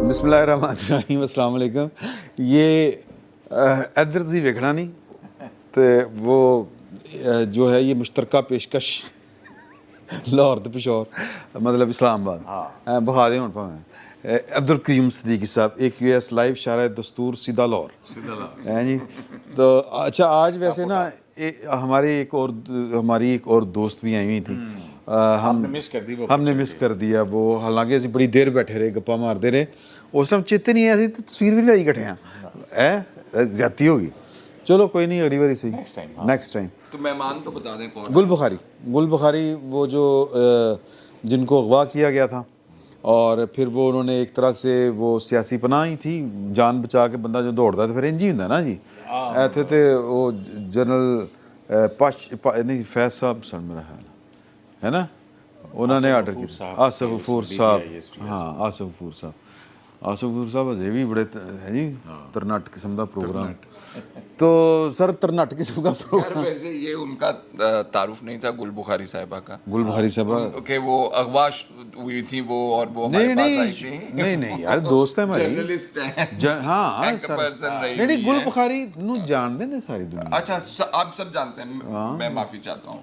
بسم اللہ الرحمن الرحیم السلام علیکم. یہ ادھر سے ویکھنا نہیں تو وہ جو ہے یہ مشترکہ پیشکش لاہور تو پشور مطلب اسلام آباد بخا دیں پاویں عبد الکریم صدیقی صاحب ایک یو ایس لائیو شارع دستور سیدھا لاہور ہیں جی. تو اچھا آج ویسے نا ہماری ایک اور دوست بھی آئی ہوئی تھی, ہم نے مس کر دیا وہ, حالانکہ اسی بڑی دیر بیٹھے رہے گپا مارتے رہے. اس ٹائم چیتے نہیں ہے تو تصویر بھی لائی کٹھے ہیں جاتی ہوگی. چلو کوئی نہیں, اگلی باری صحیح نیکسٹ ٹائم. تو مہمان تو بتا دیں کون. گل بخاری وہ جو جن کو اغوا کیا گیا تھا اور پھر وہ انہوں نے ایک طرح سے وہ سیاسی پناہ ہی تھی, جان بچا کے بندہ جو دوڑتا تو پھر انج ہی ہوندا نا جی. ایتھے تے وہ جنرل نہیں فیض صاحب سن میرا خیال ہے نا, انہوں نے آرڈر کیا. آصف غفور صاحب, ہاں آصف غفور صاحب. آصف غفور صاحب اجے بھی بڑے ہے جی ترنٹ قسم کا پروگرام. تو سر ترنٹ قسم کا پروگرام. ویسے یہ ان کا تعارف نہیں تھا گل بخاری صاحبہ کا, گل بخاری صاحبہ کہ وہ اغوا ہوئی تھی وہ اور وہ ہمارے پاس آئی تھی. نہیں یار دوست ہے ہماری, جرنلسٹ ہیں. ہاں نہیں گل بخاری نو جان دے ساری دنیا. اچھا آپ سب جانتے ہیں, میں معافی چاہتا ہوں.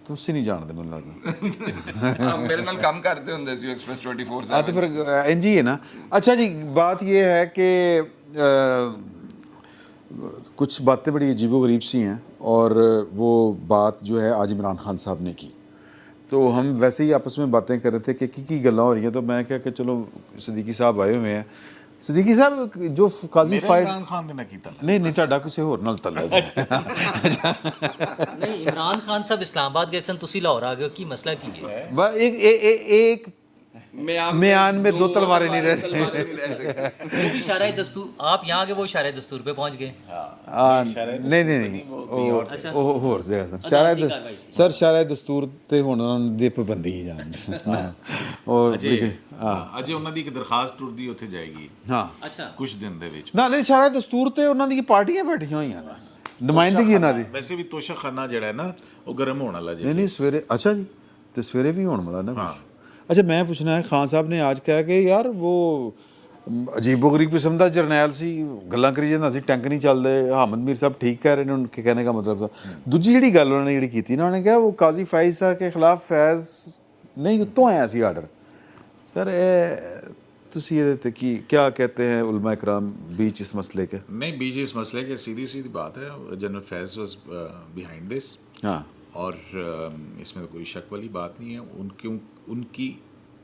تسی نہیں جانتے مجھے لگتا میرے نال کام کرتے ہوں سی ایکسپریس 24/7. ہاں تو پھر انج ہی ہے نا. اچھا جی بات یہ ہے کہ کچھ باتیں بڑی عجیب و غریب سی ہیں اور وہ بات جو ہے آج عمران خان صاحب نے کی, تو ہم ویسے ہی آپس میں باتیں کر رہے تھے کہ کی گلاں ہو رہی ہیں, تو میں کہا کہ چلو صدیقی صاحب آئے ہوئے ہیں. صدیقی صاحب جو قاضی فائز نہیں تہاڈا کسی ہور نال تعلق ہے. نہیں عمران خان صاحب اسلام آباد گئے سن, تسی لاہور آ گئے, کی مسئلہ کی ہے؟ ایک میان میں دو تلواریں نہیں رہ وہ بھی شارع دستور, آپ یہاں آگے وہ شارع دستور پہ پہنچ گئے. نہیں ہور سر شارع دستور تے ہن انہاں دی پابندی ہی جان اور اجے انہاں دی ایک درخواست ٹردی اوتھے جائے گی. ہاں اچھا کچھ دن دے وچ نہیں شارع دستور تے انہاں دی پارٹیاں بیٹھیاں ہوئیاں نے, نمائندگی انہاں دی. ویسے بھی توشہ خانہ جڑا ہے نا وہ گرم ہونے والا جی. نہیں سویرے اچھا جی تے سویرے بھی ہون والا نا کچھ. اچھا میں پوچھنا ہے خان صاحب نے آج کہا کہ یار وہ عجیب و غریب قسم دا جرنیل سی گلاں کری جاندا سی, ٹینک نہیں چل دے. حامد میر صاحب ٹھیک کہہ رہے ہیں, ان کے کہنے کا مطلب تھا. دوجی جڑی گل انہوں نے جڑی کیتی نا, انہوں نے کہا وہ قاضی فائز صاحب کے خلاف فیض نہیں اتوں آیا سی آرڈر. سر تسی یہ تے کی کیا کہتے ہیں علماء کرام بیچ اس مسئلے کے؟ نہیں بیچ اس مسئلے کے سیدھی بات ہے, general Faiz was behind this. ہاں اور اس میں کوئی شک والی بات نہیں ہے. ان کی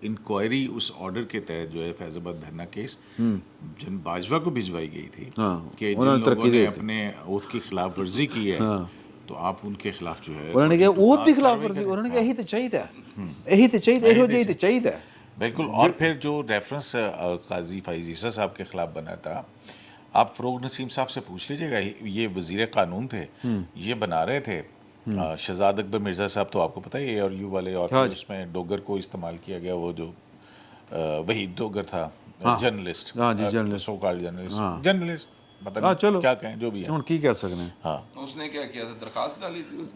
انکوائری اس آرڈر کے تحت جو ہے فیض آباد دھرنا کیس جن باجوہ کو بھجوائی گئی تھی کہ جن لوگوں نے اپنے اوتھ کی خلاف ورزی کی ہے تو آپ ان کے خلاف جو ہے انہوں نے کہا اوتھ کی خلاف ورزی, انہوں نے کہا یہی تو چاہیے, یہی تو چاہیے, یہو جہی تو چاہیے. بالکل. اور پھر جو ریفرنس قاضی فائز عیسیٰ صاحب کے خلاف بنا تھا, آپ فروغ نسیم صاحب سے پوچھ لیجیے گا, یہ وزیر قانون تھے, یہ بنا رہے تھے. شہزاد اکبر مرزا صاحب تو آپ کو پتہ ہے اے اور یو والے, اور پھر اس میں ڈوگر کو استعمال کیا گیا, وہ جو وحید ڈوگر تھا جرنلسٹ, سو کالڈ جرنلسٹ مطلب کیا کہیں جو بھی ہے. ہن کی کہہ سکتے ہیں. ہاں اس نے کیا کیا تھا, درخواست ڈالی تھی اس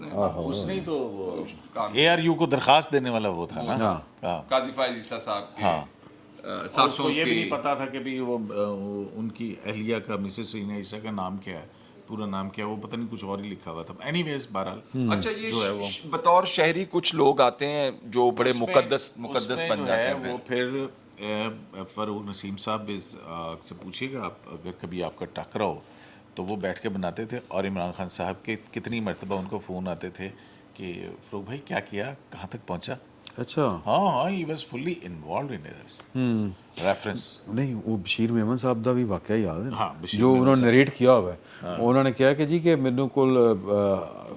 نے تو اے آر یو کو درخواست دینے والا وہ تھا نا قاضی فائز عیسیٰ صاحب کے. اور اس کو یہ بھی نہیں پتا تھا کہ بھی وہ ان کی اہلیہ کا مسز سینا عیسیٰ کا نام کیا ہے, پورا نام کیا, وہ پتہ نہیں کچھ اور ہی لکھا ہوا تھا. اینی ویز بہرحال اچھا یہ بطور شہری کچھ لوگ آتے ہیں جو بڑے مقدس بن جاتے ہیں. وہ پھر فروغ نسیم صاحب سے پوچھیے گا آپ, اگر کبھی آپ کا ٹاکرا ہو تو وہ بیٹھ کے بناتے تھے. اور عمران خان صاحب کے کتنی مرتبہ ان کو فون آتے تھے کہ فروغ بھائی کیا کیا, کہاں تک پہنچا. اچھا ہاں he was fully involved in this reference. نہیں وہ بشیر میمن صاحب دا بھی واقعہ یاد ہے جو انہوں نے نریٹ کیا ہوا ہے. انہوں نے کہا کہ جی کہ میرے کو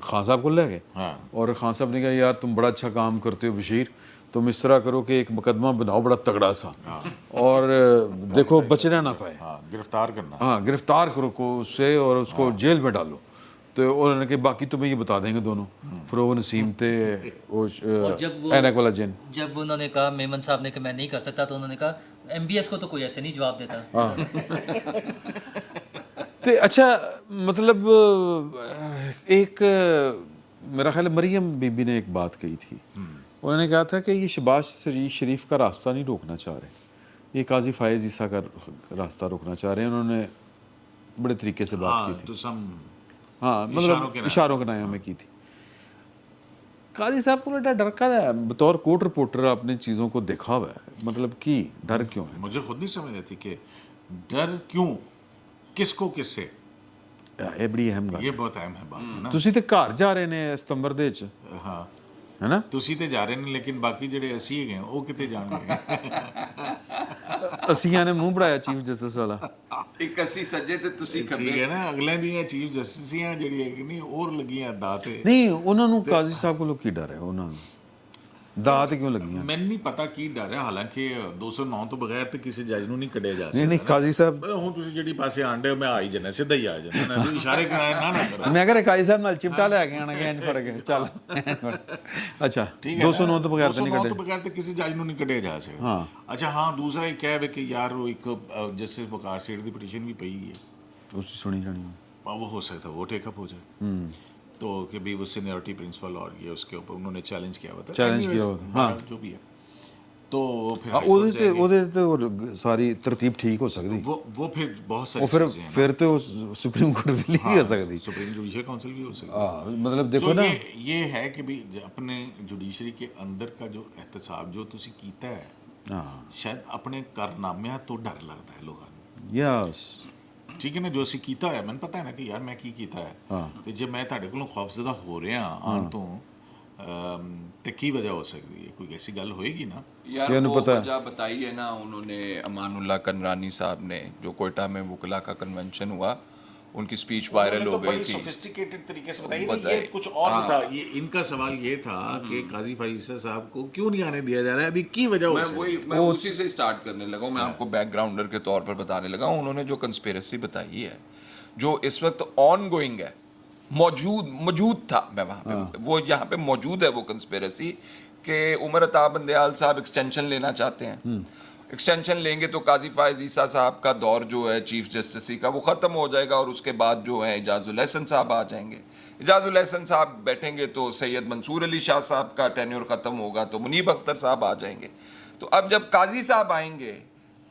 خان صاحب کو لے گئے اور خان صاحب نے کہا یار تم بڑا اچھا کام کرتے ہو بشیر, تم اس طرح کرو کہ ایک مقدمہ بناؤ بڑا تگڑا سا اور دیکھو بچنا نہ پائے, گرفتار کرنا, ہاں گرفتار کرو کو اس سے اور اس کو جیل میں ڈالو. تو انہوں نے کہا باقی تمہیں یہ بتا دیں گے دونوں, فروغ نسیم تے اینک والا جن. جب انہوں نے کہا میمن صاحب نے کہ میں نہیں کر سکتا, تو انہوں نے کہا ایم بی ایس کو تو کوئی ایسے نہیں جواب دیتا. اچھا مطلب ایک میرا خیال ہے مریم بی بی نے ایک بات کہی تھی, انہوں نے کہا تھا کہ یہ شہباز شریف کا راستہ نہیں روکنا چاہ رہے, ये काजी फायज ईसा का रास्ता रोकना चाह रहे हैं, उन्होंने बड़े तरीके से बात की हाँ थी। तो सम हाँ इशारों मतलब के नाम इशारों के नाम में की थी। काजी साहब को बेटा डर का है, बतौर कोर्ट रिपोर्टर आपने चीज़ों को देखा हुआ है, मतलब कि डर क्यों है? मुझे खुद नहीं समझ आती कि डर क्यों, किसको किससे, ये बड़ी अहम ये गल। बहुत अहम है बात है ना। ਤੁਸੀਂ ਤੇ ਘਰ ਜਾ ਰਹੇ ਨੇ ਸਤੰਬਰ ਦੇ ਵਿੱਚ, ਹਾਂ ਹੈ ਨਾ? ਤੁਸੀਂ ਤੇ ਜਾ ਰਹੇ ਨੇ, ਲੇਕਿਨ ਬਾਕੀ ਜਿਹੜੇ ਅਸੀਂ ਹੈਗੇ ਉਹ ਕਿੱਥੇ ਜਾਣਗੇ? ਅਸੀਆਂ ਨੇ ਮੂੰਹ ਬਣਾਇਆ ਚੀਫ ਜਸਟਿਸ ਵਾਲਾ। ਇੱਕ ਅਸੀਂ ਸੱਜੇ ਤੇ ਤੁਸੀਂ ਠੀਕ ਹੈ ਨਾ, ਅਗਲਿਆਂ ਦੀਆਂ ਚੀਫ ਜਸਟਿਸਿਆਂ ਜਿਹੜੀ ਹੈਗੀ ਨਹੀਂ ਹੋਰ ਲੱਗੀਆਂ ਦਾਅ ਤੇ। ਨਹੀਂ ਉਹਨਾਂ ਨੂੰ ਕਾਜ਼ੀ ਸਾਹਿਬ ਕੋਲੋਂ ਕੀ ਡਰ ਹੈ? ਉਹਨਾਂ ਨੂੰ ਦਾਅ ਤੇ ਕਿਉਂ ਲੱਗੀਆਂ? ਮੈਨੂੰ ਨਹੀਂ ਪਤਾ ਕੀ ਡਰ ਹੈ, ਹਾਲਾਂਕਿ 209 ਤੋਂ ਬਗੈਰ ਤੇ ਕਿਸੇ ਜੱਜ ਨੂੰ ਨਹੀਂ ਕੱਢਿਆ ਜਾ ਨਹੀਂ ਸਕਦਾ ਨਹੀਂ ਕਾਜ਼ੀ ਸਾਹਿਬ, ਹੁਣ ਤੁਸੀਂ ਜਿਹੜੀ ਪਾਸੇ ਆਂਡੇ ਮੈਂ ਆ ਹੀ ਜਾਣਾ, ਸਿੱਧਾ ਹੀ ਆ ਜਾਣਾ ਨਾ, ਇਸ਼ਾਰੇ ਕਰਾਇਆ ਨਾ ਕਰੋ। ਮੈਂ ਕਿਹਾ ਕਾਜ਼ੀ ਸਾਹਿਬ ਨਾਲ ਚਿਪਟਾ ਲੈ ਕੇ ਆਣਗੇ ਇੰਜ ਫੜ ਕੇ ਚੱਲ। ਅੱਛਾ ਠੀਕ ਹੈ 209 ਤੋਂ ਬਗੈਰ ਤਾਂ ਨਹੀਂ 209 ਕੱਢੇ। ਤੋਂ ਬਗੈਰ ਤੇ ਕਿਸੇ ਜੱਜ ਨੂੰ ਨਹੀਂ ਕੱਢਿਆ ਜਾ ਸਕਦਾ। ਹਾਂ। ਅੱਛਾ ਹਾਂ, ਦੂਸਰਾ ਇਹ ਕਹਿ ਵੇ ਕਿ ਯਾਰ ਉਹ ਇੱਕ ਜਸਟਿਸ ਵਕਾਰ ਸੇਠ ਦੀ ਪਟੀਸ਼ਨ ਵੀ ਪਈ ਹੈ, ਉਸ ਸੁਣੀ ਜਾਣੀ। वो हो सकता है वो टेकअप हो जाए, तो कि भी वो सीनियरिटी प्रिंसिपल और ये उसके ऊपर उन्होंने चैलेंज किया हुआ था। Challenge किया Anyways, हुआ था, बहरहाल जो भी है, तो फिर ਹਾਂ हाई कोर्ट ਉਹਦੇ ਤੇ जाएंगे। ਉਹਦੇ ਤੇ ਹੋਰ ਸਾਰੀ ਤਰਤੀਬ ਠੀਕ ਹੋ ਸਕਦੀ। वो फिर बहुत ਉਹ सारी ਫਿਰ चीजें हैं ਫਿਰ ਤੇ ਉਹ ਸੁਪਰੀਮ ਕੋਰਟ ਵੀ ਨਹੀਂ ਹੋ ਸਕਦੀ। सुप्रीम जुडिशियल काउंसिल भी हो सकती है। ਹਾਂ ਮਤਲਬ ਦੇਖੋ तो ਨਾ, ये है कि भी अपने जुडिशरी के अंदर का जो एहतसाब जो तुसी कीता है, ਹਾਂ शायद अपने कारनामिਆਂ ਤੋਂ ਡਰ ਲੱਗਦਾ ਹੈ ਲੋਕਾਂ ਨੂੰ। ਯਸ ਠੀਕ ਹੈ ਨਾ, ਜੋ ਅਸੀਂ ਕੀਤਾ ਹੈ ਮੈਨੂੰ ਪਤਾ ਹੈ ਨਾ ਕਿ ਯਾਰ ਮੈਂ ਕੀ ਕੀਤਾ ਹੈ, ਤੇ ਜੇ ਮੈਂ ਤੁਹਾਡੇ ਕੋਲੋਂ ਖੌਫਜ਼ਦਾ ਹੋ ਰਿਹਾ ਆਉਣ ਤੋਂ ਤੇ ਕੀ ਵਜ੍ਹਾ ਹੋ ਸਕਦੀ ਹੈ? ਕੋਈ ਐਸੀ ਗੱਲ ਹੋਏਗੀ ਨਾ। यार ये वो पता है। वजह बताई है ना उन्होंने, अमानुल्लाह कनरानी साहब ने, जो कोयटा में वकला का कन्वेंशन हुआ, उनकी स्पीच वायरल हो गई थी। सोफिस्टिकेटेड तरीके से बताइए, बताइए। ये कुछ और था। ये इनका सवाल ये था कि काजी फाइज़ साहब को क्यों नहीं आने दिया जा रहा है, अभी की वजह हो सकती है? मैं उसी से स्टार्ट करने लगा हूँ। मैं आपको बैकग्राउंडर के तौर पर बताने लगा हूँ। उन्होंने जो कंस्पिरेसी बताई है, जो इस वक्त ऑन गोइंग है, मौजूद था, मैं वहाँ पे, वो यहाँ पे मौजूद है वो कंस्पिरेसी, कि उमर अता बंदयाल साहब एक्सटेंशन लेना चाहते हैं। एक्सटेंशन लेंगे तो काजी फायज ईसा साहब का दौर जो है चीफ जस्टिस का वो ख़त्म हो जाएगा, और उसके बाद जो है इजाज़ुल एहसन साहब आ जाएंगे। इजाज़ुल एहसन साहब बैठेंगे तो सैयद मंसूर अली शाह साहब का टेन्योर ख़त्म होगा, तो मुनीब अख्तर साहब आ जाएंगे। तो अब जब काजी साहब आएंगे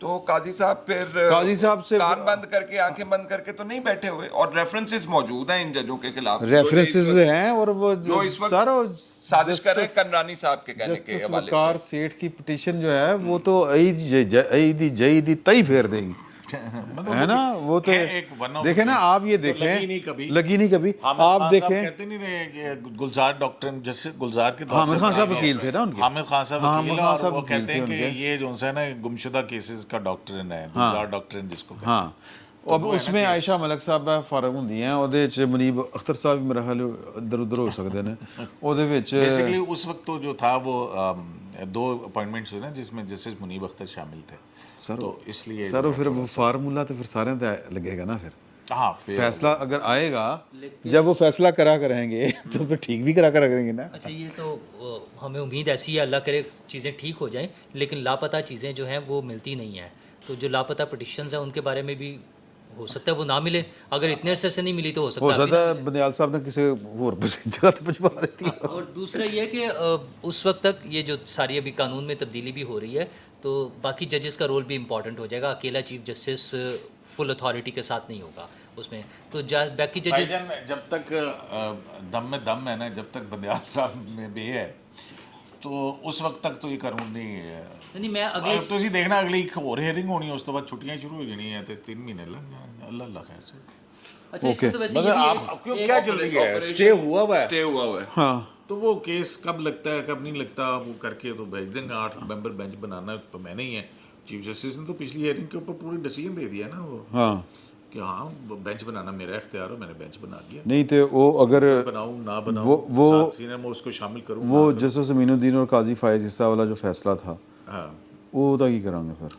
तो काजी साहब फिर काजी साहब से कान बंद करके आंखें बंद करके तो नहीं बैठे हुए, और रेफरेंसेस मौजूद हैं इन जजों के खिलाफ, रेफरेंसेस हैं, और वो जो इस वक्त सारा साजिश कर रहे हैं कनरानी साहब के कहने के जस्टिस हवाले वकार से। सेठ की पिटीशन जो है वो तो ईदी तई फेर देगी, है ना? वो तो एक one of देखें ना, आप ये तो देखें, लगी नहीं कभी। लगी नहीं कभी। हामिद आप खान साहब देखें, कहते नहीं रहे कि गुलजार डॉक्टर, जैसे गुलजार के दौर हामिद से खान साहब बनाए वकील गए। थे ना उनके। हामिद खान साहब हामिद वकील खान और साहब वो वकील कहते थे हैं कि उनके। ये जो है ना गुमशुदा केसेस का डॉक्टर है, गुलजार डॉक्टर जिसको कहते हैं। हाँ, अब उसमें आयशा मलिक साहब फारग ਹੁੰਦੀ हैं, ਉਹਦੇ ਚ ਮਨੀਬ ਅਖਤਰ ਸਾਹਿਬ ਵੀ ਮੇਰਾ ਖਿਆਲ ਇੱਧਰ ਉੱਧਰ ਹੋ ਸਕਦੇ ਨੇ ਉਹਦੇ ਵਿੱਚ। बेसिकली उस वक्त तो जो था वो दो अपॉइंटमेंट्स हुए ना जिसमें जस्टिस मुनीब अख्तर शामिल थे, तो इसलिए सर फिर वो फार्मूला तो फिर सारे का लगेगा ना। फिर हाँ फिर फैसला अगर आएगा, जब वो फैसला करा करेंगे तो फिर ठीक भी करा करेंगे ना। अच्छा, ये तो हमें उम्मीद ऐसी है, अल्लाह करे चीज़ें ठीक हो जाएं, लेकिन लापता चीज़ें जो हैं वो मिलती नहीं हैं। तो जो लापता पटिशन्स हैं उनके बारे में भी हो सकता है वो ना मिले, अगर इतने अरसे से नहीं मिली तो हो हो सकता है सकता है बंदयाल साहब ने किसी और जगह पे पहुंचवा देती है। और दूसरा ये है कि उस वक्त तक ये जो सारी अभी कानून में तब्दीली भी हो रही है, तो बाकी जजेस का रोल भी इम्पॉर्टेंट हो जाएगा। अकेला चीफ जस्टिस फुल अथॉरिटी के साथ नहीं होगा उसमें, तो बाकी जजेस भाईजान जब तक दम में दम है ना, जब तक बंदयाल साहब में बे है, तो उस वक्त तक तो ये कानून नहीं, मैं अगले तो ਤੁਸੀਂ देखना अगली एक और हेयरिंग होनी है, ਉਸ ਤੋਂ ਬਾਅਦ ਛੁੱਟੀਆਂ ਸ਼ੁਰੂ ਹੋ ਜਾਣੀਆਂ ਤੇ 3 ਮਹੀਨੇ लग जाएंगे। अल्लाह अल्लाह खैर से। अच्छा, इसमें तो वैसे ये मगर भी आप क्यों क्या चल रही है, स्टे हुआ हुआ है, स्टे हुआ हुआ है। हाँ, तो वो केस कब लगता है कब नहीं लगता वो करके तो भेज देंगे। 8 मेंबर बेंच बनाना तो मैंने ही है, चीफ जस्टिस ने तो पिछली हियरिंग के ऊपर पूरी डिसीजन दे दिया ना वो, हाँ कि हाँ बेंच बनाना मेरा इख्तियार हो, मैंने बेंच बना दिया। नहीं तो वो अगर बनाऊं ना बनाऊं वो सीनियर में उसको शामिल करूं वो ना करूं। जस्टिस अमीनुद्दीन और काजी फायज ईसा वाला जो फैसला था हाँ ਉਹਦਾ ਕੀ ਕਰਾਂਗੇ ਫਿਰ?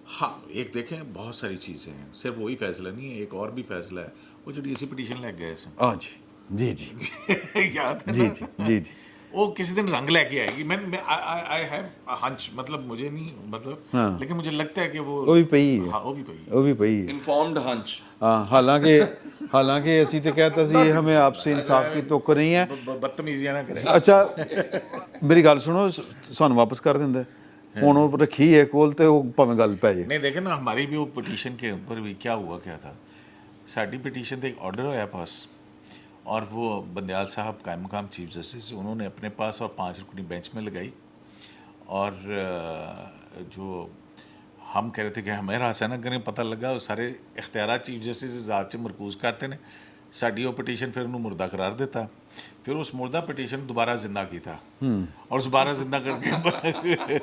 हाँ एक देखें बहुत सारी चीज़ें हैं, सिर्फ वही फैसला नहीं है, एक और भी फैसला है वो जो डीसी पिटीशन लग गए इसमें हाँ जी जी जी याद है जी ना? जी जी जी वो किसी दिन रंग लेके आएगी। मैं आई हैव हंच, मतलब मुझे नहीं मतलब हाँ। लेकिन मुझे लगता है कि ਉਹ ਵੀ ਪਈ ਹੈ, हाँ वो भी पई है। ਉਹ ਵੀ ਪਈ ਹੈ। Informed hunch. हाँ, हालांकि ਅਸੀਂ ਤੇ कहता ਸੀ हमें आपसे इंसाफ की तोक नहीं है। बदतमीजियां ना करें। अच्छा मेरी ਗੱਲ ਸੁਣੋ, ਸਾਨੂੰ ਵਾਪਸ ਕਰ ਦਿੰਦਾ ਹੁਣ ਉਹ ਰੱਖੀ ਹੈ ਕੋਲ ਤੇ ਉਹ ਭਾਵੇਂ ਗੱਲ ਪੈ ਜੇ। नहीं देखे ना, हमारी भी वो पिटीशन के ऊपर भी क्या हुआ क्या था, साड़ी पिटीशन पे एक ऑर्डर होया पास, और वो बंदयाल साहब कायम मकाम चीफ जस्टिस, उन्होंने अपने पास और 5 रुकनी बेंच में लगाई, और जो हम कह रहे थे कि हमें हासिल ना करें, पता लगा वो सारे इख्तियारात चीफ जस्टिस ज़ात से मरकूज़ करते ने, साड़ी वो पिटीशन फिर उन्होंने मुर्दा करार देता, फिर उस मुर्दा पिटीशन दोबारा जिंदा की था, और दोबारा जिंदा करके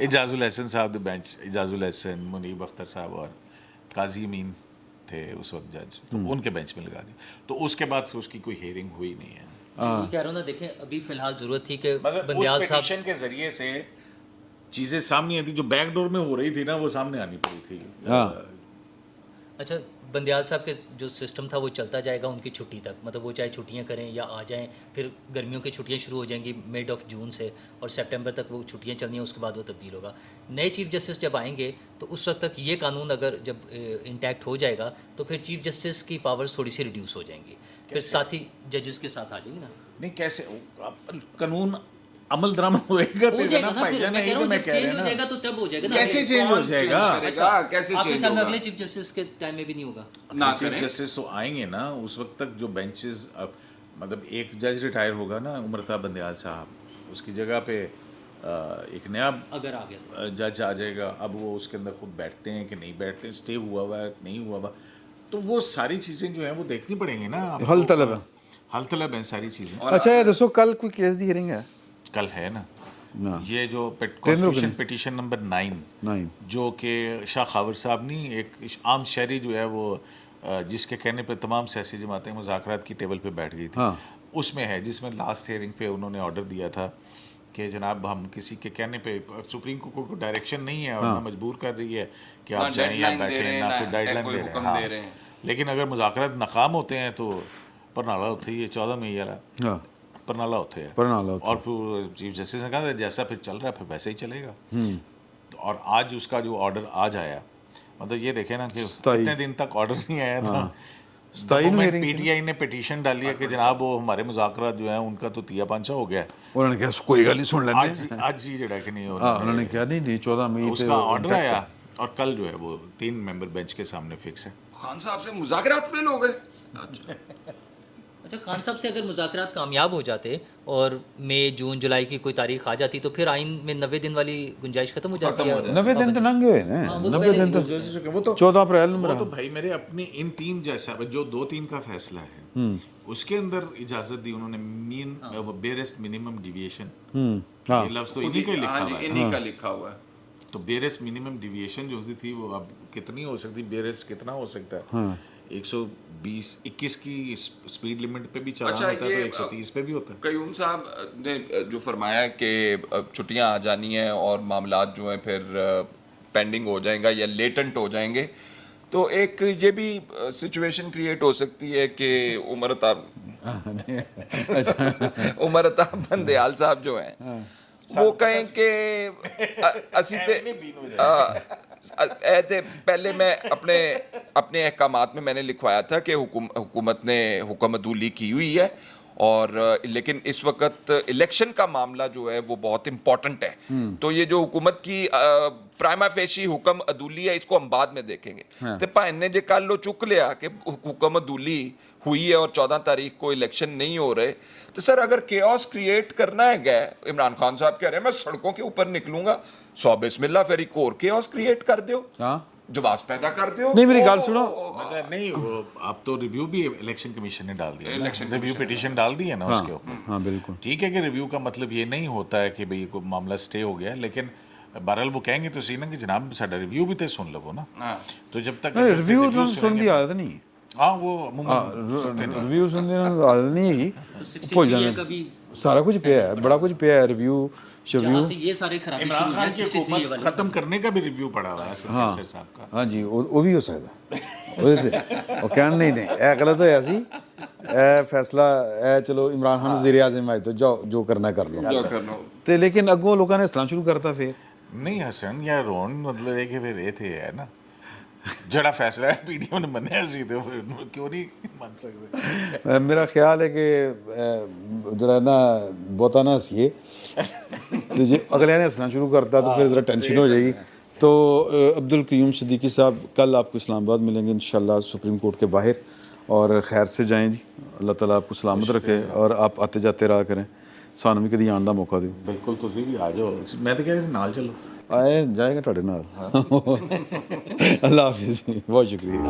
एजाजुल हसन साहब द बेंच, एजाजुल हसन, मुनीब अख्तर साहब और काजी अमीन थे उस वक्त जज, तो उनके बेंच में लगा दी, तो उसके बाद से उसकी कोई हियरिंग हुई नहीं है। मैं कह रहा हूँ ना, देखें अभी फिलहाल ज़रूरत थी कि मतलब उस बंदियाल साहब पिटीशन के जरिए से चीज़ें सामने आती, जो बैकडोर में हो रही थी ना, वो सामने आनी पड़ी थी। अच्छा, बंदियाल साहब के जो सिस्टम था वो चलता जाएगा उनकी छुट्टी तक, मतलब वो चाहे छुट्टियां करें या आ जाएं, फिर गर्मियों की छुट्टियां शुरू हो जाएंगी मिड ऑफ जून से, और सितंबर तक वो छुट्टियां चलनी हैं, उसके बाद वो तब्दील होगा। नए चीफ जस्टिस जब आएंगे तो उस वक्त तक ये कानून अगर जब इंटैक्ट हो जाएगा तो फिर चीफ जस्टिस की पावर्स थोड़ी सी रिड्यूस हो जाएंगी, फिर साथ ही जजेस के साथ आ जाएंगी ना। नहीं कैसे कानून अमल दरामद होएगा हो तो जाएगा ना ना, फिर भाईजान, मैं कह यही रहा तो हूँ मैं जब कह चेंज रहा हो हूँ जाएगा ना, तो तब हो जाएगा ना। कैसे चेंज हो जाएगा? कैसे आपके चेंज ख्याल में होगा? अगले चीफ जस्टिस के टाइम में भी नहीं होगा? ना चीफ करें। जस्टिस तो आएंगे ना, उस वक्त तक जो बेंचेस, अब मतलब एक जज रिटायर होगा ना, उमरता बंदयाल साहब, उसकी जगह पे एक नया अगर आ गया तो जज आ जाएगा। अब वो उसके अंदर खुद बैठते हैं कि नहीं बैठते, स्टे हुआ हुआ है नहीं हुआ हुआ, तो वो सारी चीज़ें जो हैं वो देखनी पड़ेंगी ना। आपको हल तलब है। हल तलब है सारी चीज़ें। अच्छा ये दसो कल कोई केस दी हियरिंग है? कल है ना ना ये जो रुकने। कॉन्स्टिट्यूशन पिटीशन नंबर 9 नहीं जो कि शाह खावर साहब नहीं, एक आम शहरी जो है वो जिसके कहने पे तमाम सियासी जमातें मुज़ाकरात की टेबल पे बैठ गई थी, हाँ। उसमें है, जिसमें लास्ट हियरिंग पे उन्होंने ऑर्डर दिया था कि जनाब हम किसी के कहने पे, सुप्रीम कोर्ट को डायरेक्शन नहीं है और ना मजबूर कर रही है कि आप जाएं या बैठें, ना कोई गाइडलाइन दे रहे हैं, हाँ। लेकिन अगर मुज़ाकरात नाकाम होते हैं तो परनाला होते ही 14 मई वाला हाँ परनाला होते हैं, परनाला होते और फिर चीफ जस्टिस ने कहा था जैसा फिर चल रहा है फिर वैसे ही चलेगा। तो और आज उसका जो ऑर्डर आज आया, मतलब ये देखे ना कि 27 इतने दिन तक ऑर्डर नहीं आया था। 27 में hearing थी। पीटीआई ने पिटीशन डाली है कि जनाब वो हमारे मुज़ाकरात जो है उनका तो तिया पांचा हो गया है, उन्होंने कहा कोई गल नहीं सुन लेने। आज ही जड़ा कि नहीं हो हाँ उन्होंने कहा नहीं 14 मई उसका ऑर्डर आया, और कल जो है वो 3 मेंबर बेंच के सामने फिक्स है। खान साहब से मुज़ाकरात फेल हो गए। अच्छा, खान साहब से अगर मुज़ाकरात कामयाब हो जाते और मई जून जुलाई की कोई तारीख आ जाती तो फिर आइन में 90 दिन वाली गुंजाइश खत्म हो जाती है। 90 दिन तो लंघे हुए ना, हाँ, वो तो 90 दिन पहले तो वो तो 14 अप्रैल वो में तो भाई मेरे अपनी इन टीम जैसा जो 2-3 का फैसला है उसके अंदर इजाजत दी उन्होंने, मीन बेरेस्ट मिनिमम डिविएशन, हाँ ये लफ्ज तो इन्हीं का ही लिखा हाँ हुआ जी, है। इन्हीं का लिखा हुआ है। तो बेरेस्ट मिनिमम डिविएशन जो होती थी वो अब कितनी हो सकती, बेरेस्ट कितना हो सकता है, 120-21 की स्पीड लिमिट पे भी चलाना अच्छा, होता है ये, तो 130 पे भी होता है। कयूम साहब ने जो फरमाया कि छुट्टियां आ जानी हैं और मामलात जो हैं फिर पेंडिंग हो जाएगा या लेटेंट हो जाएंगे, तो एक ये भी सिचुएशन क्रिएट हो सकती है कि उमर अताब बंदयाल साहब जो हैं वो कहें कि असी ते पहले मैं अपने अहकामात में मैंने लिखवाया था कि हुकूमत ने हुक्म अदूली की हुई है, और लेकिन इस वक्त इलेक्शन का मामला जो है वो बहुत इम्पोर्टेंट है, तो ये जो हुकूमत की प्राइमा फेशी हुक्म अदूली है इसको हम बाद में देखेंगे। तो भाई ने जे कल लो चुक लिया कि हुक्म अदूली हुई है और 14 तारीख को इलेक्शन नहीं हो रहे, तो सर अगर केओस क्रिएट करना है गया, इमरान खान साहब कह रहे हैं मैं सड़कों के ऊपर निकलूंगा, सौ बिस्मिल्लाह फिर एक और केओस क्रिएट कर दो, हाँ जवाब पैदा कर दो। नहीं मेरी गल सुनो, मतलब नहीं वो अब तो रिव्यू भी इलेक्शन कमीशन ने डाल दिया, इलेक्शन रिव्यू पिटीशन डाल दी है ना उसके ऊपर। हाँ बिल्कुल ठीक है कि रिव्यू का मतलब ये नहीं होता है कि भाई कोई मामला स्टे हो गया, लेकिन बहरहाल वो कहेंगे तो सही ना कि जनाब साडा रिव्यू भी तो सुन लो ना, तो जब तक रिव्यू सुन दी आदत नहीं, हाँ वो अमूमन सुनते नहीं। रिव्यू सुन दी आदत नहीं है, तो भूल 63 जाना कभी सारा कुछ पिया है, बड़ा कुछ पिया है, रिव्यू जहाँ से ये सारे खराबी शुरू इमरान हुई खान है की 63 हुकूमत वाले। खत्म करने का भी रिव्यू पड़ा हुआ है सर साहब का। हाँ जी वो भी हो सकता ਉਹਦੇ ਤੇ ਉਹ ਕਹਿਣ ਨਹੀਂ ਇਹ ਗਲਤ ਹੋਇਆ ਸੀ, ਇਹ ਫੈਸਲਾ ਇਹ ਚਲੋ ਇਮਰਾਨ ਖਾਨ ਵਜ਼ੀਰ ਆਜ਼ਮ ਅੱਜ ਤੋਂ ਜਾਓ ਜੋ ਕਰਨਾ ਕਰ ਲਓ, जो करना हो। ਤੇ ਲੇਕਿਨ ਅੱਗੋਂ ਲੋਕਾਂ ਨੇ ਹੱਸਣਾ ਸ਼ੁਰੂ ਕਰਤਾ ਫਿਰ नहीं हसन या रोन मतलब है कि फिर ये थे है ना जड़ा फैसला है पीडीओ ने मन्या सी तो फिर क्यों नहीं मान सकते। ਮੇਰਾ ਖਿਆਲ ਹੈ ਕਿ ਜਿਹੜਾ ਨਾ ਬਹੁਤਾ ਨਾ ਹੱਸੀਏ ਤੇ ਜੇ ਅਗਲੇ ਨੇ ਹੱਸਣਾ ਸ਼ੁਰੂ ਕਰਤਾ तो फिर ज़रा टेंशन हो जाएगी। तो अब्दुल क़य्यूम सिद्दीकी साहब कल आपको इस्लामाबाद मिलेंगे इंशाल्लाह सुप्रीम कोर्ट के बाहर, और खैर से जाएं जी, अल्लाह ताला आपको सलामत रखे और आप आते जाते रहा करें, सानू भी कभी आने का मौका दिओ। बिल्कुल तुसी भी आ जाओ, मैं तो कह रहा नाल चलो। आए जाएगा ਤੁਹਾਡੇ ਨਾਲ। अल्लाह हाफिज़, बहुत शुक्रिया।